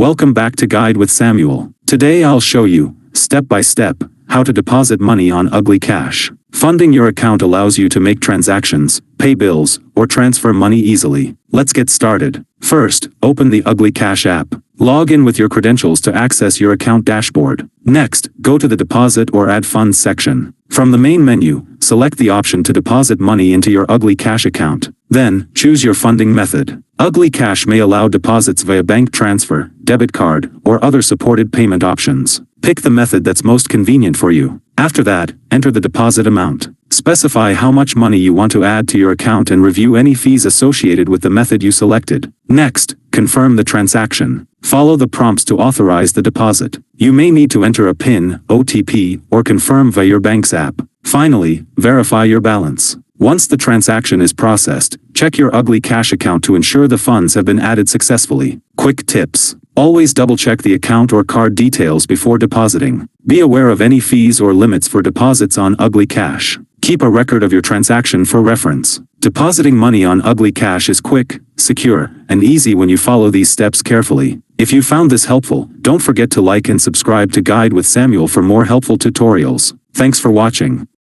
Welcome back to Guide with Samuel. Today I'll show you, step by step, how to deposit money on Ugly Cash. Funding your account allows you to make transactions, pay bills, or transfer money easily. Let's get started. First, open the Ugly Cash app. Log in with your credentials to access your account dashboard. Next, go to the Deposit or Add Funds section. From the main menu, select the option to deposit money into your Ugly Cash account. Then, choose your funding method. Ugly Cash may allow deposits via bank transfer, debit card, or other supported payment options. Pick the method that's most convenient for you. After that, enter the deposit amount. Specify how much money you want to add to your account and review any fees associated with the method you selected. Next, confirm the transaction. Follow the prompts to authorize the deposit. You may need to enter a PIN, OTP, or confirm via your bank's app. Finally, verify your balance. Once the transaction is processed, check your Ugly Cash account to ensure the funds have been added successfully. Quick tips. Always double-check the account or card details before depositing. Be aware of any fees or limits for deposits on Ugly Cash. Keep a record of your transaction for reference. Depositing money on Ugly Cash is quick, secure, and easy when you follow these steps carefully. If you found this helpful, don't forget to like and subscribe to Guide with Samuel for more helpful tutorials. Thanks for watching.